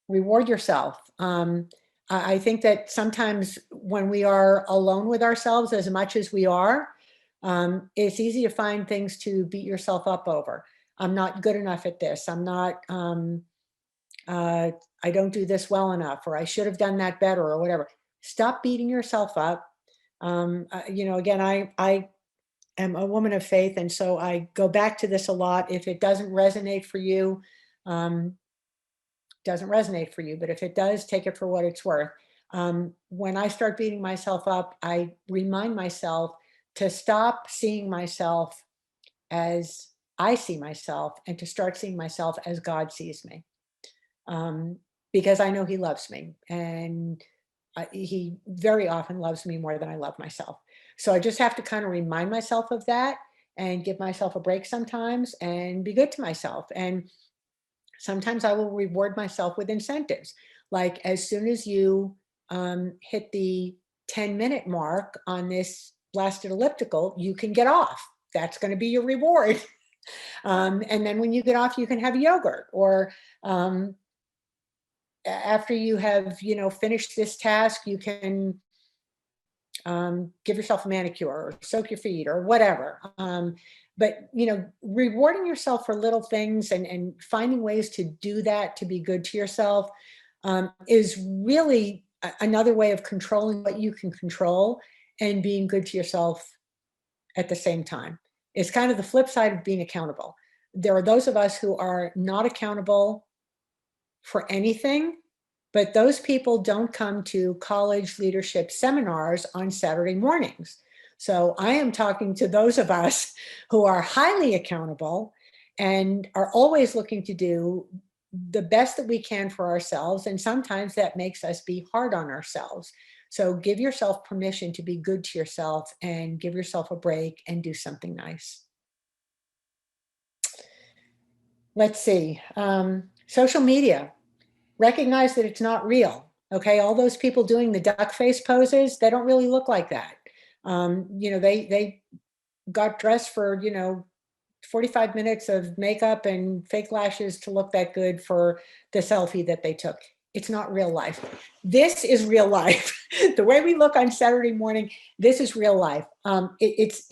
S1: Reward yourself. I think that sometimes when we are alone with ourselves as much as we are, it's easy to find things to beat yourself up over. I'm not good enough at this. I'm not, I don't do this well enough, or I should have done that better, or whatever. Stop beating yourself up. You know, again, I am a woman of faith, and so I go back to this a lot. If it doesn't resonate for you, doesn't resonate for you, but if it does, take it for what it's worth. When I start beating myself up, I remind myself to stop seeing myself as I see myself and to start seeing myself as God sees me. Because I know he loves me, and he very often loves me more than I love myself. So I just have to kind of remind myself of that and give myself a break sometimes and be good to myself. And sometimes I will reward myself with incentives. Like as soon as you hit the 10-minute mark on this blasted elliptical, you can get off. That's going to be your reward. And then when you get off, you can have yogurt, or after you have, you know, finished this task, you can give yourself a manicure or soak your feet or whatever. But, you know, rewarding yourself for little things and finding ways to do that, to be good to yourself, is really another way of controlling what you can control and being good to yourself at the same time. It's kind of the flip side of being accountable. There are those of us who are not accountable for anything, but those people don't come to college leadership seminars on Saturday mornings. So I am talking to those of us who are highly accountable and are always looking to do the best that we can for ourselves. And sometimes that makes us be hard on ourselves. So give yourself permission to be good to yourself and give yourself a break and do something nice. Let's see. Social media. Recognize that it's not real. Okay, all those people doing the duck face poses, they don't really look like that. You know, they got dressed for, you know, 45 minutes of makeup and fake lashes to look that good for the selfie that they took. It's not real life. This is real life. The way we look on Saturday morning, this is real life. It's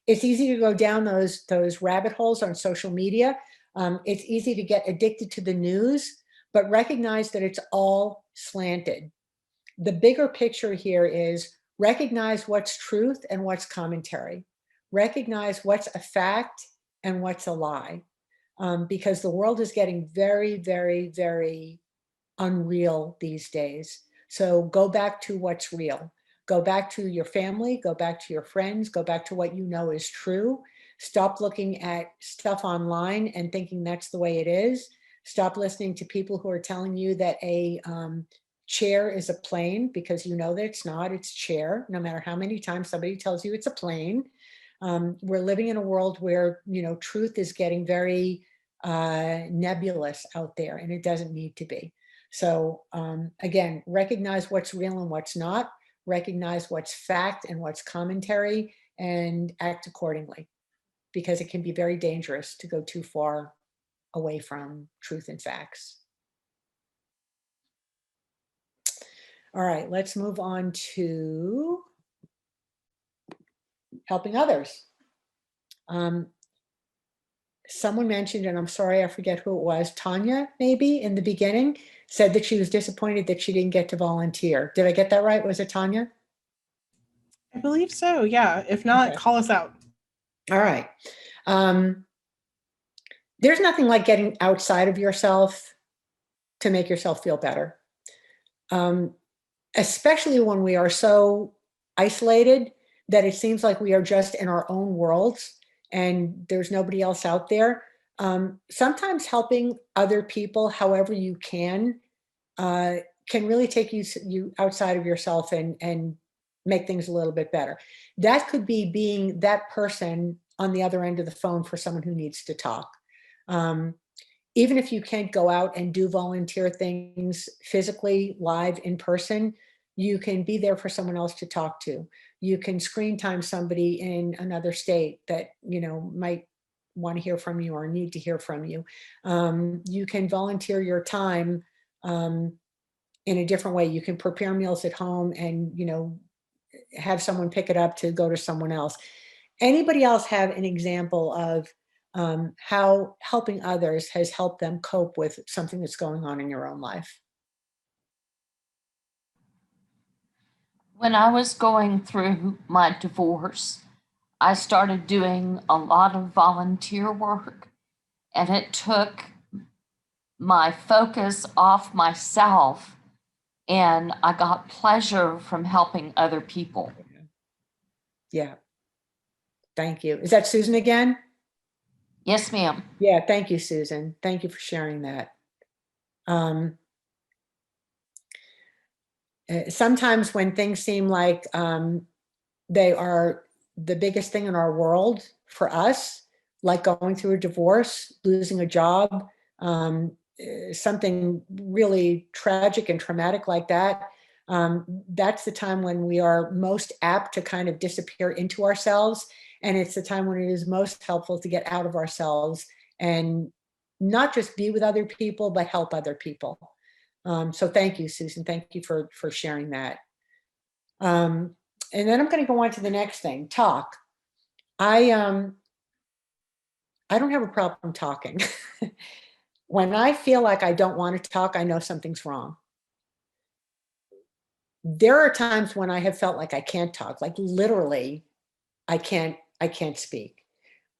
S1: easy to go down those rabbit holes on social media. It's easy to get addicted to the news, but recognize that it's all slanted. The bigger picture here is recognize what's truth and what's commentary. Recognize what's a fact and what's a lie, because the world is getting very, very, very unreal these days. So go back to what's real. Go back to your family, go back to your friends, go back to what you know is true. Stop looking at stuff online and thinking that's the way it is. Stop listening to people who are telling you that a chair is a plane, because you know that it's not, it's chair, no matter how many times somebody tells you it's a plane. We're living in a world where, you know, truth is getting very nebulous out there, and it doesn't need to be. So again, recognize what's real and what's not, recognize what's fact and what's commentary, and act accordingly, because it can be very dangerous to go too far away from truth and facts. All right, let's move on to helping others. Someone mentioned, and I'm sorry, I forget who it was, Tanya, maybe in the beginning, said that she was disappointed that she didn't get to volunteer. Did I get that right? Was it Tanya?
S2: I believe so, yeah. If not, call us out.
S1: All right. There's nothing like getting outside of yourself to make yourself feel better. Especially when we are so isolated that it seems like we are just in our own worlds and there's nobody else out there. Sometimes helping other people however you can can really take you outside of yourself and make things a little bit better. That could be being that person on the other end of the phone for someone who needs to talk. Even if you can't go out and do volunteer things physically live in person, you can be there for someone else to talk to. You can screen time somebody in another state that, you know, might want to hear from you or need to hear from you. You can volunteer your time in a different way. You can prepare meals at home and, you know, have someone pick it up to go to someone else. Anybody else have an example of how helping others has helped them cope with something that's going on in your own life?
S7: When I was going through my divorce, I started doing a lot of volunteer work, and it took my focus off myself, and I got pleasure from helping other people.
S1: Yeah. Thank you. Is that Susan again?
S7: Yes, ma'am.
S1: Yeah, thank you, Susan. Thank you for sharing that. Sometimes when things seem like they are the biggest thing in our world for us, like going through a divorce, losing a job, something really tragic and traumatic like that, that's the time when we are most apt to kind of disappear into ourselves. And it's the time when it is most helpful to get out of ourselves and not just be with other people, but help other people. So thank you, Susan. Thank you for sharing that. And then I'm going to go on to the next thing, talk. I don't have a problem talking. When I feel like I don't want to talk, I know something's wrong. There are times when I have felt like I can't talk, like literally I can't speak.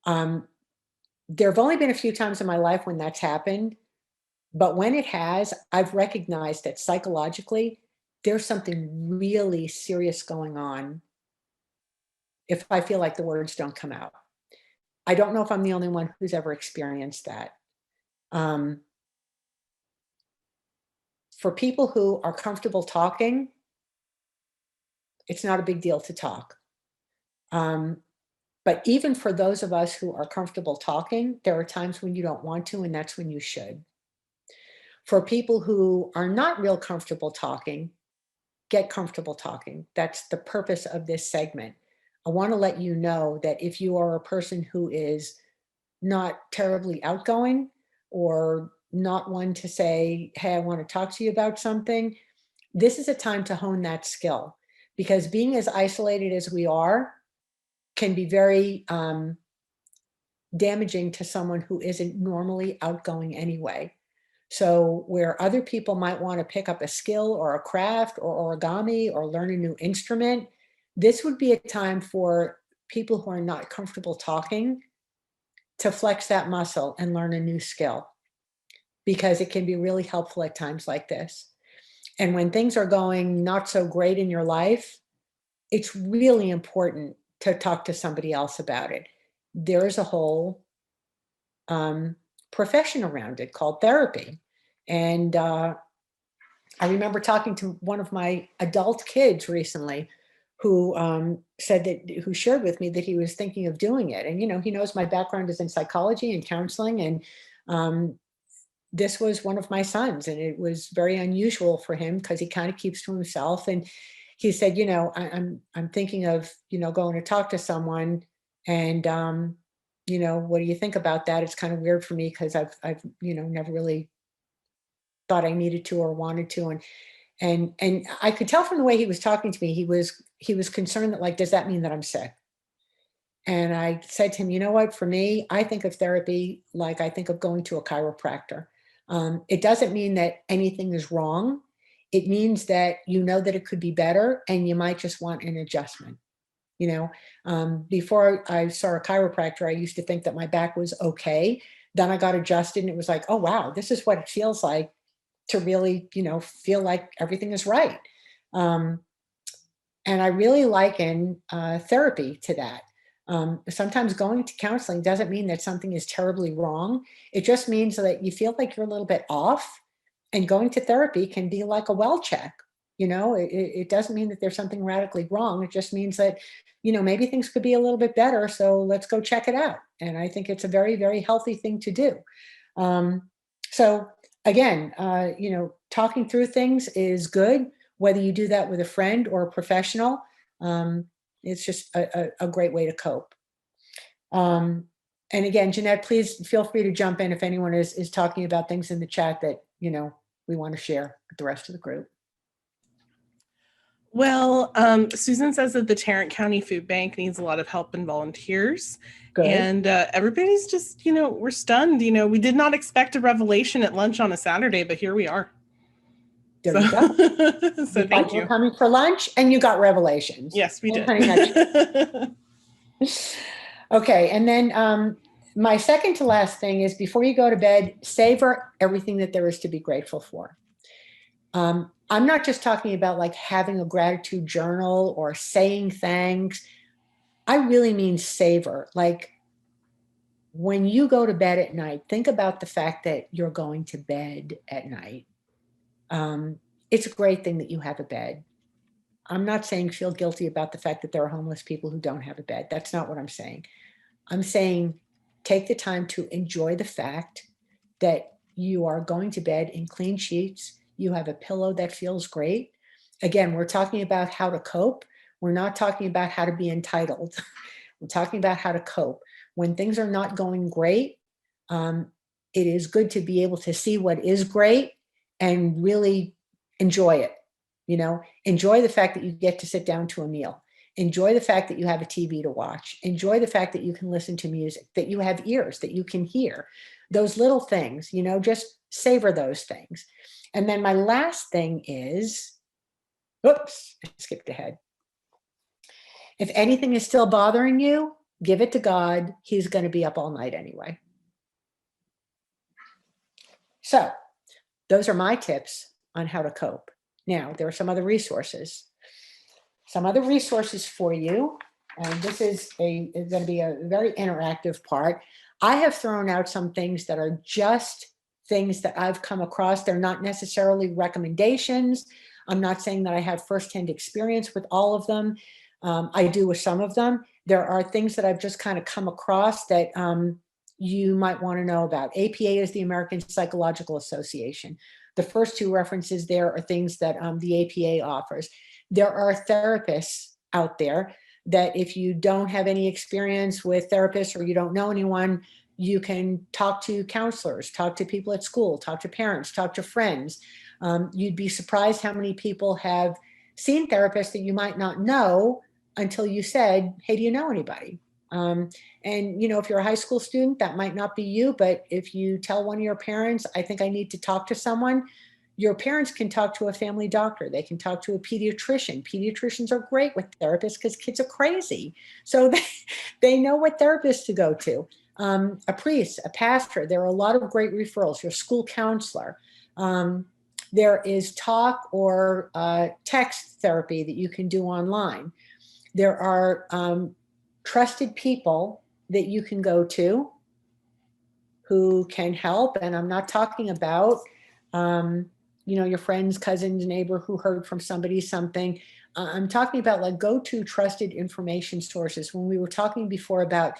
S1: There have only been a few times in my life when that's happened, but when it has, I've recognized that psychologically there's something really serious going on if I feel like the words don't come out. I don't know if I'm the only one who's ever experienced that. For people who are comfortable talking, it's not a big deal to talk. But even for those of us who are comfortable talking, there are times when you don't want to, and that's when you should. For people who are not real comfortable talking, get comfortable talking. That's the purpose of this segment. I want to let you know that if you are a person who is not terribly outgoing or not one to say, hey, I want to talk to you about something, this is a time to hone that skill, because being as isolated as we are can be very damaging to someone who isn't normally outgoing anyway. So where other people might want to pick up a skill or a craft or origami or learn a new instrument, this would be a time for people who are not comfortable talking to flex that muscle and learn a new skill, because it can be really helpful at times like this. And when things are going not so great in your life, it's really important to talk to somebody else about it. There is a whole profession around it called therapy. And I remember talking to one of my adult kids recently who said that, who shared with me that he was thinking of doing it. And, you know, he knows my background is in psychology and counseling. And this was one of my sons, and it was very unusual for him because he kind of keeps to himself. And he said, you know, I'm thinking of, you know, going to talk to someone, and you know, what do you think about that? It's kind of weird for me because I've you know, never really thought I needed to or wanted to. And I could tell from the way he was talking to me, he was concerned that, like, does that mean that I'm sick? And I said to him, you know what, for me, I think of therapy like I think of going to a chiropractor. It doesn't mean that anything is wrong. It means that you know that it could be better and you might just want an adjustment. You know, before I saw a chiropractor, I used to think that my back was okay. Then I got adjusted and it was like, oh, wow, this is what it feels like to really, you know, feel like everything is right. And I really liken therapy to that. Sometimes going to counseling doesn't mean that something is terribly wrong. It just means that you feel like you're a little bit off And going to therapy can be like a well check. It doesn't mean that there's something radically wrong. It just means that, maybe things could be a little bit better. So let's go check it out. And I think it's a very, very healthy thing to do. So again, talking through things is good, whether you do that with a friend or a professional. It's just a great way to cope. And again, Jeanette, please feel free to jump in if anyone is talking about things in the chat that, we want to share with the rest of the group.
S2: Well, Susan says that the Tarrant County Food Bank needs a lot of help and volunteers.
S1: Good.
S2: And everybody's just, we're stunned. We did not expect a revelation at lunch on a Saturday, but here we are.
S1: There you go.
S2: So thank you.
S1: You're coming for lunch and you got revelations.
S2: Yes, we did.
S1: Okay, and then my second to last thing is, before you go to bed, savor everything that there is to be grateful for. I'm not just talking about like having a gratitude journal or saying thanks. I really mean savor. Like, when you go to bed at night, think about the fact that you're going to bed at night. It's a great thing that you have a bed. I'm not saying feel guilty about the fact that there are homeless people who don't have a bed. That's not what I'm saying. I'm saying take the time to enjoy the fact that you are going to bed in clean sheets. You have a pillow that feels great. Again, we're talking about how to cope. We're not talking about how to be entitled. We're talking about how to cope. When things are not going great, it is good to be able to see what is great and really enjoy it. Enjoy the fact that you get to sit down to a meal. Enjoy the fact that you have a TV to watch. Enjoy the fact that you can listen to music, that you have ears, that you can hear. Those little things, just savor those things. And then my last thing is, oops, I skipped ahead. If anything is still bothering you, give it to God. He's going to be up all night anyway. So those are my tips on how to cope. Now, there are some other resources. Some other resources for you. And this is going to be a very interactive part. I have thrown out some things that are just things that I've come across. They're not necessarily recommendations. I'm not saying that I have firsthand experience with all of them. I do with some of them. There are things that I've just kind of come across that you might want to know about. APA is the American Psychological Association. The first two references there are things that the APA offers. There are therapists out there that, if you don't have any experience with therapists or you don't know anyone, you can talk to counselors, talk to people at school, talk to parents, talk to friends. You'd be surprised how many people have seen therapists that you might not know until you said, hey, do you know anybody? And, if you're a high school student, that might not be you, but if you tell one of your parents, I think I need to talk to someone, your parents can talk to a family doctor. They can talk to a pediatrician. Pediatricians are great with therapists because kids are crazy. So they know what therapists to go to. A priest, a pastor, there are a lot of great referrals, your school counselor. There is talk or text therapy that you can do online. There are trusted people that you can go to who can help. And I'm not talking about, your friend's cousin's neighbor who heard from somebody something. I'm talking about like go to trusted information sources. When we were talking before about,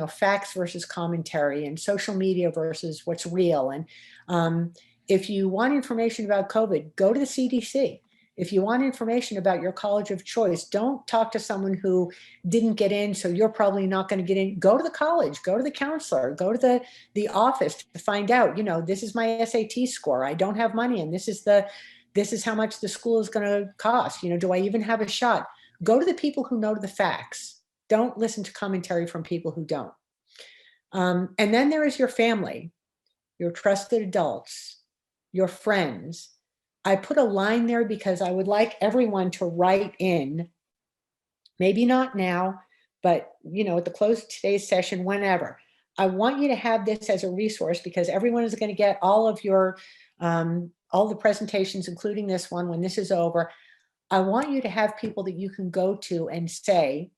S1: facts versus commentary and social media versus what's real. And if you want information about COVID, go to the CDC. If you want information about your college of choice, don't talk to someone who didn't get in, so you're probably not going to get in. Go to the college, go to the counselor, go to the office to find out, this is my SAT score. I don't have money, and this is how much the school is going to cost. Do I even have a shot? Go to the people who know the facts. Don't listen to commentary from people who don't. And then there is your family, your trusted adults, your friends. I put a line there because I would like everyone to write in, maybe not now, but at the close of today's session, whenever. I want you to have this as a resource because everyone is going to get all of your, all the presentations, including this one, when this is over. I want you to have people that you can go to and say,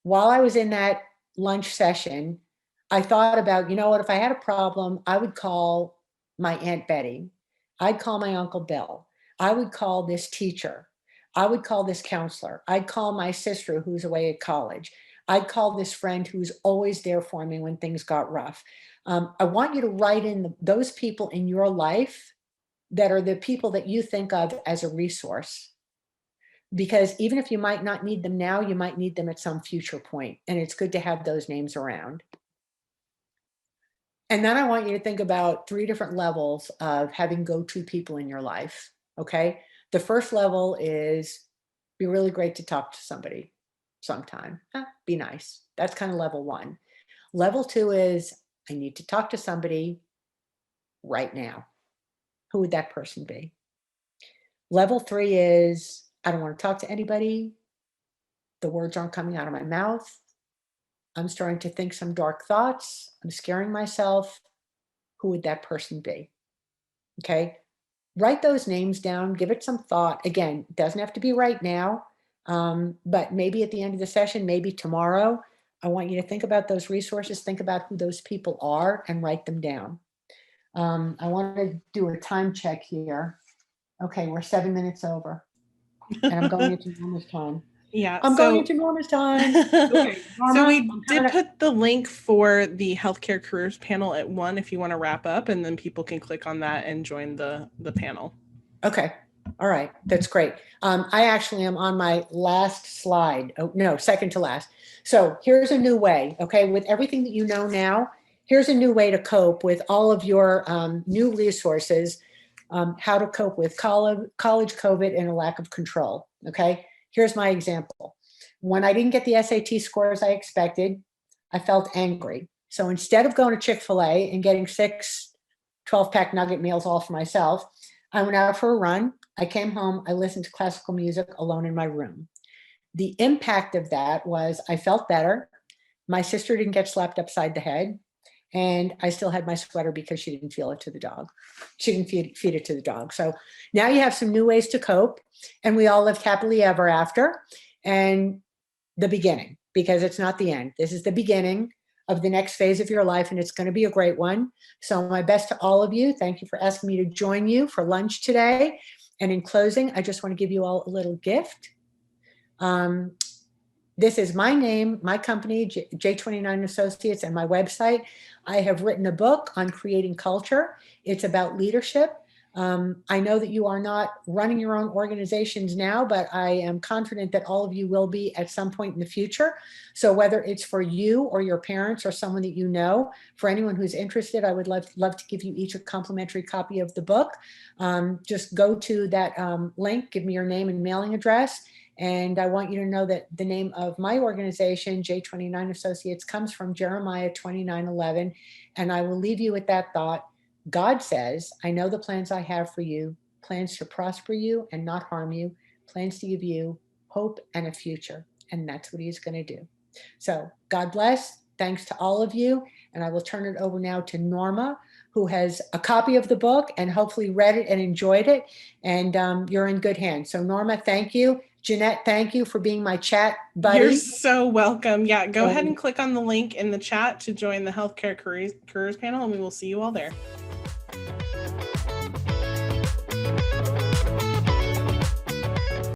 S1: while I was in that lunch session, I thought about, if I had a problem, I would call my Aunt Betty. I'd call my Uncle Bill. I would call this teacher. I would call this counselor. I'd call my sister who's away at college. I'd call this friend who's always there for me when things got rough. I want you to write in those people in your life that are the people that you think of as a resource. Because even if you might not need them now, you might need them at some future point, and it's good to have those names around. And then I want you to think about 3 different levels of having go-to people in your life, okay? The first level is be really great to talk to somebody sometime. Be nice. That's kind of level 1. Level 2 is I need to talk to somebody right now. Who would that person be? Level 3 is I don't want to talk to anybody. The words aren't coming out of my mouth. I'm starting to think some dark thoughts. I'm scaring myself. Who would that person be? Okay. Write those names down. Give it some thought. Again, it doesn't have to be right now, but maybe at the end of the session, maybe tomorrow. I want you to think about those resources, think about who those people are, and write them down. I want to do a time check here. Okay, we're 7 minutes over, and I'm going into Norma's time.
S2: Yeah,
S1: I'm going into Norma's time. Okay, Norma,
S2: so we did put the link for the healthcare careers panel at 1 if you want to wrap up, and then people can click on that and join the panel.
S1: Okay. All right. That's great. I actually am on my last slide. Oh, no, second to last. So here's a new way. Okay. With everything that you know now, here's a new way to cope with all of your new resources, how to cope with college COVID and a lack of control. Okay. Here's my example. When I didn't get the SAT scores I expected, I felt angry. So instead of going to Chick-fil-A and getting 6 12-pack nugget meals all for myself, I went out for a run. I came home. I listened to classical music alone in my room. The impact of that was I felt better. My sister didn't get slapped upside the head. And I still had my sweater because she didn't feel it to the dog. She didn't feed it to the dog. So now you have some new ways to cope. And we all lived happily ever after. And the beginning, because it's not the end. This is the beginning of the next phase of your life, and it's going to be a great one. So my best to all of you. Thank you for asking me to join you for lunch today. And in closing, I just want to give you all a little gift. This is my name, my company, J29 Associates, and my website. I have written a book on creating culture. It's about leadership. I know that you are not running your own organizations now, but I am confident that all of you will be at some point in the future. So whether it's for you or your parents or someone that you know, for anyone who's interested, I would love to give you each a complimentary copy of the book. Just go to that link, give me your name and mailing address. And I want you to know that the name of my organization, J29 Associates, comes from Jeremiah 29:11. And I will leave you with that thought. God says, I know the plans I have for you, plans to prosper you and not harm you, plans to give you hope and a future. And that's what he's going to do. So God bless. Thanks to all of you. And I will turn it over now to Norma, who has a copy of the book and hopefully read it and enjoyed it. And you're in good hands. So Norma, thank you. Jeanette, thank you for being my chat buddy.
S2: You're so welcome. Yeah, go ahead and click on the link in the chat to join the healthcare careers panel, and we will see you all there.